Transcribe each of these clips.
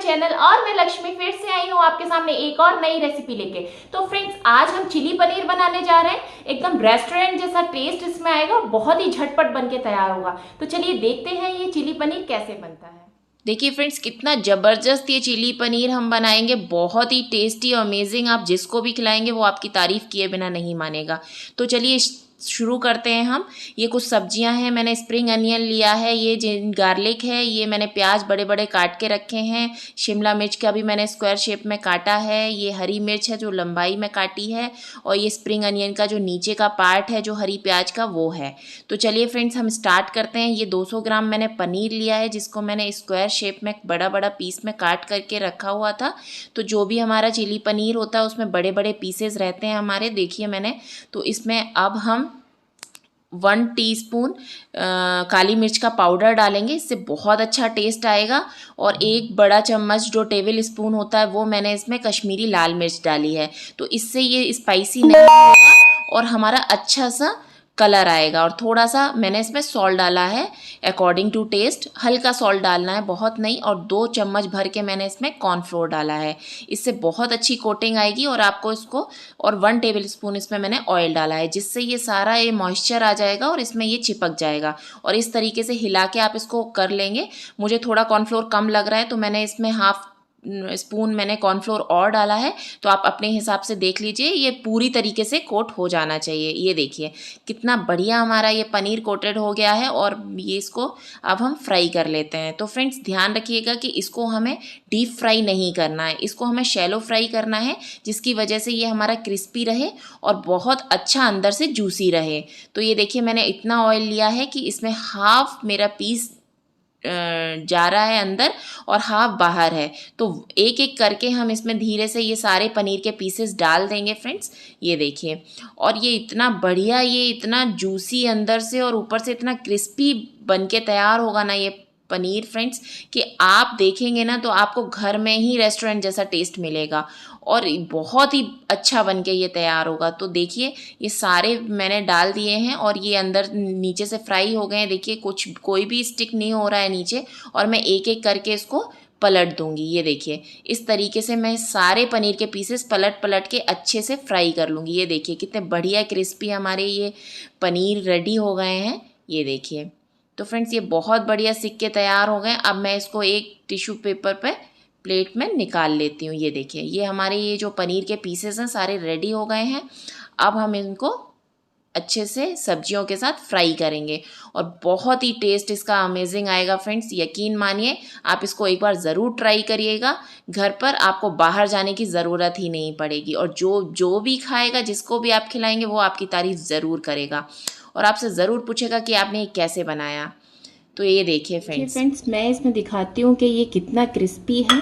Channel और मैं लक्ष्मी फिर से आई हूँ आपके सामने एक और नई रेसिपी लेके। तो फ्रेंड्स, आज हम चिली पनीर बनाने जा रहे हैं। एकदम रेस्टोरेंट जैसा टेस्ट इसमें आएगा, बहुत ही झटपट बन के तैयार होगा। तो चलिए देखते हैं ये चिली पनीर कैसे बनता है। देखिए फ्रेंड्स, कितना ज़बरदस्त ये चिली पनीर हम बनाएंगे, बहुत ही टेस्टी और अमेजिंग। आप जिसको भी खिलाएंगे वो आपकी तारीफ़ किए बिना नहीं मानेगा। तो चलिए शुरू करते हैं हम। ये कुछ सब्जियां हैं, मैंने स्प्रिंग अनियन लिया है, ये गार्लिक है, ये मैंने प्याज बड़े बड़े काट के रखे हैं, शिमला मिर्च का भी मैंने स्क्वायर शेप में काटा है, ये हरी मिर्च है जो लंबाई में काटी है, और ये स्प्रिंग अनियन का जो नीचे का पार्ट है जो हरी प्याज का वो है। तो चलिए फ्रेंड्स, हम स्टार्ट करते हैं। ये 200 ग्राम मैंने पनीर लिया है जिसको मैंने स्क्वायर शेप में बड़ा बड़ा पीस में काट करके रखा हुआ था। तो जो भी हमारा चिली पनीर होता है उसमें बड़े बड़े पीसेस रहते हैं हमारे, देखिए मैंने। तो इसमें अब हम 1 टीस्पून काली मिर्च का पाउडर डालेंगे, इससे बहुत अच्छा टेस्ट आएगा। और 1 बड़ा चम्मच जो टेबल स्पून होता है वो मैंने इसमें कश्मीरी लाल मिर्च डाली है। तो इससे ये स्पाइसी नहीं होगा और हमारा अच्छा सा कलर आएगा। और थोड़ा सा मैंने इसमें सॉल्ट डाला है अकॉर्डिंग टू टेस्ट, हल्का सॉल्ट डालना है, बहुत नहीं। और 2 चम्मच भर के मैंने इसमें कॉर्नफ्लोर डाला है, इससे बहुत अच्छी कोटिंग आएगी। और आपको इसको, और 1 टेबल स्पून इसमें मैंने ऑयल डाला है जिससे ये सारा ये मॉइस्चर आ जाएगा और इसमें ये चिपक जाएगा। और इस तरीके से हिला के आप इसको कर लेंगे। मुझे थोड़ा कॉर्नफ्लोर कम लग रहा है तो मैंने इसमें हाफ स्पून मैंने कॉर्नफ्लोर और डाला है। तो आप अपने हिसाब से देख लीजिए, ये पूरी तरीके से कोट हो जाना चाहिए। ये देखिए कितना बढ़िया हमारा ये पनीर कोटेड हो गया है। और ये इसको अब हम फ्राई कर लेते हैं। तो फ्रेंड्स, ध्यान रखिएगा कि इसको हमें डीप फ्राई नहीं करना है, इसको हमें शैलो फ्राई करना है, जिसकी वजह से ये हमारा क्रिस्पी रहे और बहुत अच्छा अंदर से जूसी रहे। तो ये देखिए मैंने इतना ऑयल लिया है कि इसमें हाफ मेरा पीस जा रहा है अंदर और हाफ बाहर है। तो एक एक करके हम इसमें धीरे से ये सारे पनीर के पीसेस डाल देंगे फ्रेंड्स। ये देखिए, और ये इतना बढ़िया, ये इतना जूसी अंदर से और ऊपर से इतना क्रिस्पी बन के तैयार होगा ना ये पनीर फ्रेंड्स, कि आप देखेंगे ना तो आपको घर में ही रेस्टोरेंट जैसा टेस्ट मिलेगा और बहुत ही अच्छा बन के ये तैयार होगा। तो देखिए ये सारे मैंने डाल दिए हैं और ये अंदर नीचे से फ्राई हो गए हैं। देखिए कोई भी स्टिक नहीं हो रहा है नीचे। और मैं एक एक करके इसको पलट दूंगी। ये देखिए इस तरीके से मैं सारे पनीर के पीसेस पलट पलट के अच्छे से फ्राई कर लूँगी। ये देखिए कितने बढ़िया क्रिस्पी हमारे ये पनीर रेडी हो गए हैं। ये देखिए, तो फ्रेंड्स ये बहुत बढ़िया सिक के तैयार हो गए। अब मैं इसको एक टिश्यू पेपर पे प्लेट में निकाल लेती हूँ। ये देखिए ये हमारे ये जो पनीर के पीसेस हैं सारे रेडी हो गए हैं। अब हम इनको अच्छे से सब्जियों के साथ फ्राई करेंगे और बहुत ही टेस्ट इसका अमेजिंग आएगा फ्रेंड्स। यकीन मानिए, आप इसको एक बार ज़रूर ट्राई करिएगा घर पर, आपको बाहर जाने की ज़रूरत ही नहीं पड़ेगी। और जो जो भी खाएगा, जिसको भी आप खिलाएंगे, वो आपकी तारीफ़ ज़रूर करेगा और आपसे ज़रूर पूछेगा कि आपने ये कैसे बनाया। तो ये देखिए फ्रेंड्स, मैं इसमें दिखाती हूँ कि ये कितना क्रिस्पी है।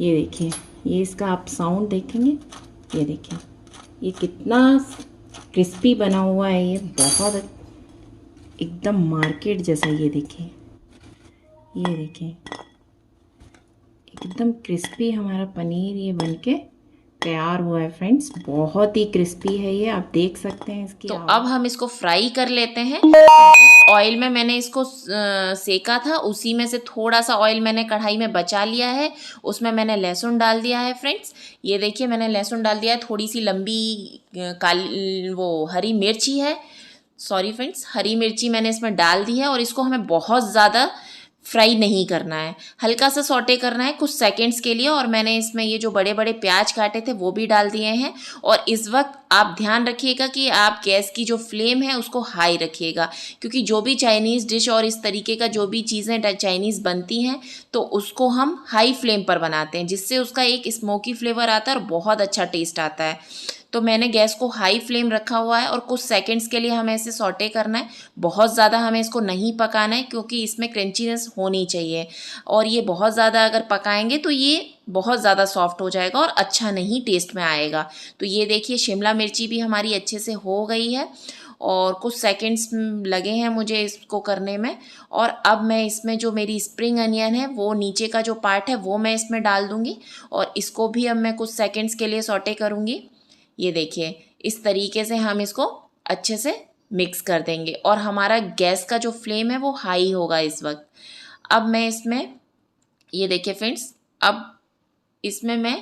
ये देखिए, ये इसका आप साउंड देखेंगे, ये देखिए ये कितना क्रिस्पी बना हुआ है। ये बहुत एकदम मार्केट जैसा। ये देखिए, ये देखिए एकदम क्रिस्पी हमारा पनीर ये बनके तैयार हुआ है फ्रेंड्स। बहुत ही क्रिस्पी है ये, आप देख सकते हैं इसकी। तो अब हम इसको फ्राई कर लेते हैं। ऑयल में मैंने इसको सेका था, उसी में से थोड़ा सा ऑयल मैंने कढ़ाई में बचा लिया है, उसमें मैंने लहसुन डाल दिया है फ्रेंड्स। ये देखिए मैंने लहसुन डाल दिया है, थोड़ी सी लंबी काली वो हरी मिर्ची है, सॉरी फ्रेंड्स, हरी मिर्ची मैंने इसमें डाल दी है। और इसको हमें बहुत ज़्यादा फ्राई नहीं करना है, हल्का सा सौटे करना है कुछ सेकंड्स के लिए। और मैंने इसमें ये जो बड़े बड़े प्याज काटे थे वो भी डाल दिए हैं। और इस वक्त आप ध्यान रखिएगा कि आप गैस की जो फ्लेम है उसको हाई रखिएगा, क्योंकि जो भी चाइनीज़ डिश और इस तरीके का जो भी चीज़ें चाइनीज़ बनती हैं तो उसको हम हाई फ्लेम पर बनाते हैं, जिससे उसका एक स्मोकी फ्लेवर आता है और बहुत अच्छा टेस्ट आता है। तो मैंने गैस को हाई फ्लेम रखा हुआ है और कुछ सेकंड्स के लिए हमें इसे सौटे करना है। बहुत ज़्यादा हमें इसको नहीं पकाना है, क्योंकि इसमें क्रंचीनेस होनी चाहिए। और ये बहुत ज़्यादा अगर पकाएंगे तो ये बहुत ज़्यादा सॉफ्ट हो जाएगा और अच्छा नहीं टेस्ट में आएगा। तो ये देखिए शिमला मिर्ची भी हमारी अच्छे से हो गई है और कुछ सेकंड्स लगे हैं मुझे इसको करने में। और अब मैं इसमें जो मेरी स्प्रिंग अनियन है वो नीचे का जो पार्ट है वो मैं इसमें डाल दूँगी और इसको भी अब मैं कुछ सेकंड्स के लिए सौटे करूँगी। ये देखिए इस तरीके से हम इसको अच्छे से मिक्स कर देंगे और हमारा गैस का जो फ्लेम है वो हाई होगा इस वक्त। अब मैं इसमें, ये देखिए फ्रेंड्स, अब इसमें मैं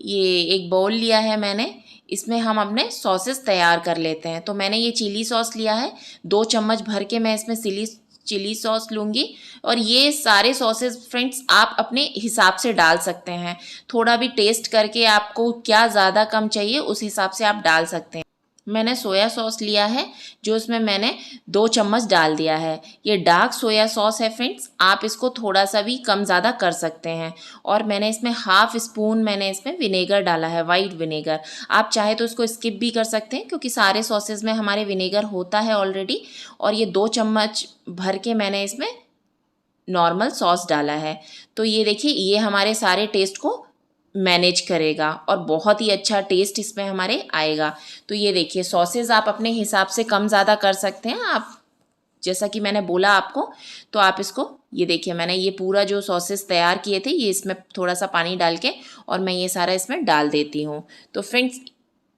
ये एक बाउल लिया है मैंने, इसमें हम अपने सॉसेस तैयार कर लेते हैं। तो मैंने ये चिली सॉस लिया है, 2 चम्मच भर के मैं इसमें चिली सॉस लूँगी। और ये सारे सॉसेस फ्रेंड्स आप अपने हिसाब से डाल सकते हैं, थोड़ा भी टेस्ट करके आपको क्या ज़्यादा कम चाहिए उस हिसाब से आप डाल सकते हैं। मैंने सोया सॉस लिया है जो इसमें मैंने 2 चम्मच डाल दिया है। ये डार्क सोया सॉस है फ्रेंड्स, आप इसको थोड़ा सा भी कम ज़्यादा कर सकते हैं। और मैंने इसमें हाफ स्पून मैंने इसमें विनेगर डाला है, वाइट विनेगर। आप चाहे तो इसको स्किप भी कर सकते हैं क्योंकि सारे सॉसेज में हमारे विनेगर होता है ऑलरेडी। और ये 2 चम्मच भर के मैंने इसमें नॉर्मल सॉस डाला है। तो ये देखिए ये हमारे सारे टेस्ट को मैनेज करेगा और बहुत ही अच्छा टेस्ट इसमें हमारे आएगा। तो ये देखिए सॉसेज आप अपने हिसाब से कम ज़्यादा कर सकते हैं, आप जैसा कि मैंने बोला आपको। तो आप इसको ये देखिए मैंने ये पूरा जो सॉसेस तैयार किए थे ये इसमें थोड़ा सा पानी डाल के और मैं ये सारा इसमें डाल देती हूँ। तो फ्रेंड्स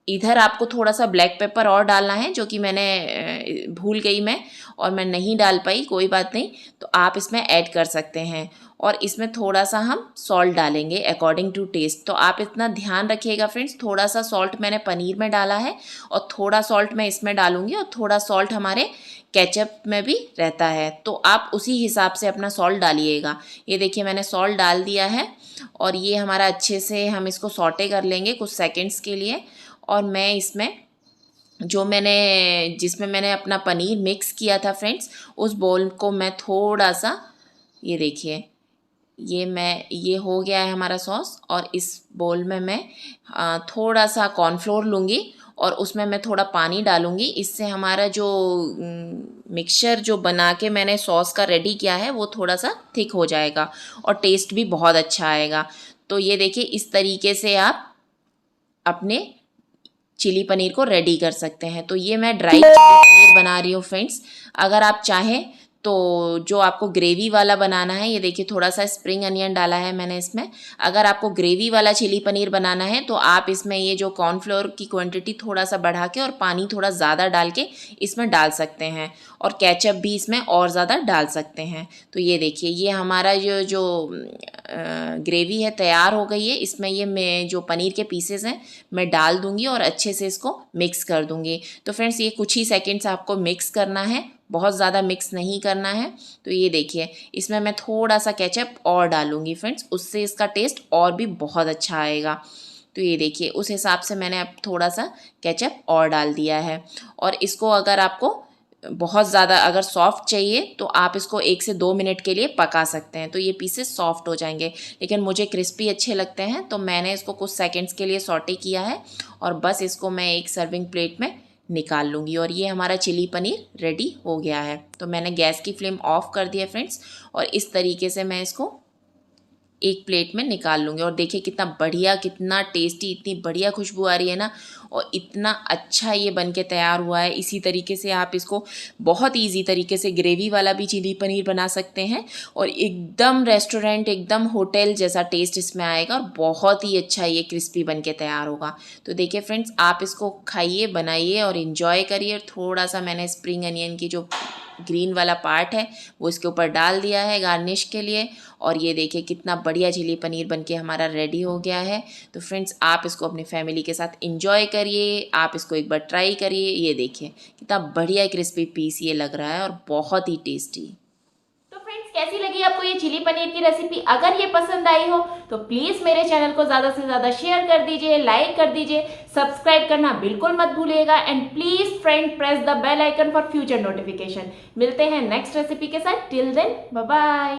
इधर आपको थोड़ा सा ब्लैक पेपर और डालना है जो कि मैंने भूल गई मैं और मैं नहीं डाल पाई, कोई बात नहीं, तो आप इसमें ऐड कर सकते हैं। और इसमें थोड़ा सा हम सॉल्ट डालेंगे अकॉर्डिंग टू टेस्ट। तो आप इतना ध्यान रखिएगा फ्रेंड्स, थोड़ा सा सॉल्ट मैंने पनीर में डाला है और थोड़ा सॉल्ट मैं इसमें डालूंगी और थोड़ा सॉल्ट हमारे केचप में भी रहता है, तो आप उसी हिसाब से अपना सॉल्ट डालिएगा। ये देखिए मैंने सॉल्ट डाल दिया है और ये हमारा अच्छे से हम इसको सॉटे कर लेंगे कुछ सेकेंड्स के लिए। और मैं इसमें जिसमें मैंने अपना पनीर मिक्स किया था फ्रेंड्स, उस बोल को मैं थोड़ा सा, ये देखिए ये हो गया है हमारा सॉस। और इस बोल में मैं थोड़ा सा कॉर्नफ्लोर लूँगी और उसमें मैं थोड़ा पानी डालूँगी। इससे हमारा जो मिक्सचर जो बना के मैंने सॉस का रेडी किया है वो थोड़ा सा थिक हो जाएगा और टेस्ट भी बहुत अच्छा आएगा। तो ये देखिए इस तरीके से आप अपने चिली पनीर को रेडी कर सकते हैं। तो ये मैं ड्राई चिली पनीर बना रही हूँ फ्रेंड्स। अगर आप चाहें तो जो आपको ग्रेवी वाला बनाना है, ये देखिए थोड़ा सा स्प्रिंग अनियन डाला है मैंने इसमें। अगर आपको ग्रेवी वाला चिली पनीर बनाना है तो आप इसमें ये जो कॉर्नफ्लोर की क्वांटिटी थोड़ा सा बढ़ा के और पानी थोड़ा ज़्यादा डाल के इसमें डाल सकते हैं और केचप भी इसमें और ज़्यादा डाल सकते हैं। तो ये देखिए ये हमारा जो ग्रेवी है तैयार हो गई है। इसमें ये मैं जो पनीर के पीसेस हैं मैं डाल दूँगी और अच्छे से इसको मिक्स कर दूँगी। तो फ्रेंड्स ये कुछ ही सेकेंड्स आपको मिक्स करना है, बहुत ज़्यादा मिक्स नहीं करना है। तो ये देखिए इसमें मैं थोड़ा सा केचप और डालूँगी फ्रेंड्स, उससे इसका टेस्ट और भी बहुत अच्छा आएगा। तो ये देखिए उस हिसाब से मैंने अब थोड़ा सा केचप और डाल दिया है। और इसको अगर आपको बहुत ज़्यादा अगर सॉफ्ट चाहिए तो आप इसको 1 से 2 मिनट के लिए पका सकते हैं, तो ये पीसेस सॉफ्ट हो जाएंगे। लेकिन मुझे क्रिस्पी अच्छे लगते हैं तो मैंने इसको कुछ सेकंड्स के लिए सॉटे किया है और बस इसको मैं एक सर्विंग प्लेट में निकाल लूँगी। और ये हमारा चिली पनीर रेडी हो गया है। तो मैंने गैस की फ्लेम ऑफ कर दिया फ्रेंड्स और इस तरीके से मैं इसको एक प्लेट में निकाल लूँगी। और देखिए कितना बढ़िया, कितना टेस्टी, इतनी बढ़िया खुशबू आ रही है ना, और इतना अच्छा ये बन के तैयार हुआ है। इसी तरीके से आप इसको बहुत इजी तरीके से ग्रेवी वाला भी चिली पनीर बना सकते हैं और एकदम रेस्टोरेंट, एकदम होटल जैसा टेस्ट इसमें आएगा और बहुत ही अच्छा ये क्रिस्पी बन के तैयार होगा। तो देखिए फ्रेंड्स आप इसको खाइए, बनाइए और इन्जॉय करिए। थोड़ा सा मैंने स्प्रिंग अनियन की जो ग्रीन वाला पार्ट है वो इसके ऊपर डाल दिया है गार्निश के लिए। और ये देखिए कितना बढ़िया चिली पनीर बनके हमारा रेडी हो गया है। तो फ्रेंड्स आप इसको अपनी फैमिली के साथ एंजॉय करिए, आप इसको एक बार ट्राई करिए। ये देखिए कितना बढ़िया क्रिस्पी पीस ये लग रहा है और बहुत ही टेस्टी। कैसी लगी आपको ये चिली पनीर की रेसिपी? अगर ये पसंद आई हो तो प्लीज मेरे चैनल को ज्यादा से ज्यादा शेयर कर दीजिए, लाइक कर दीजिए, सब्सक्राइब करना बिल्कुल मत भूलिएगा and please friend press the bell icon for future notification. मिलते हैं नेक्स्ट रेसिपी के साथ। Till then bye bye.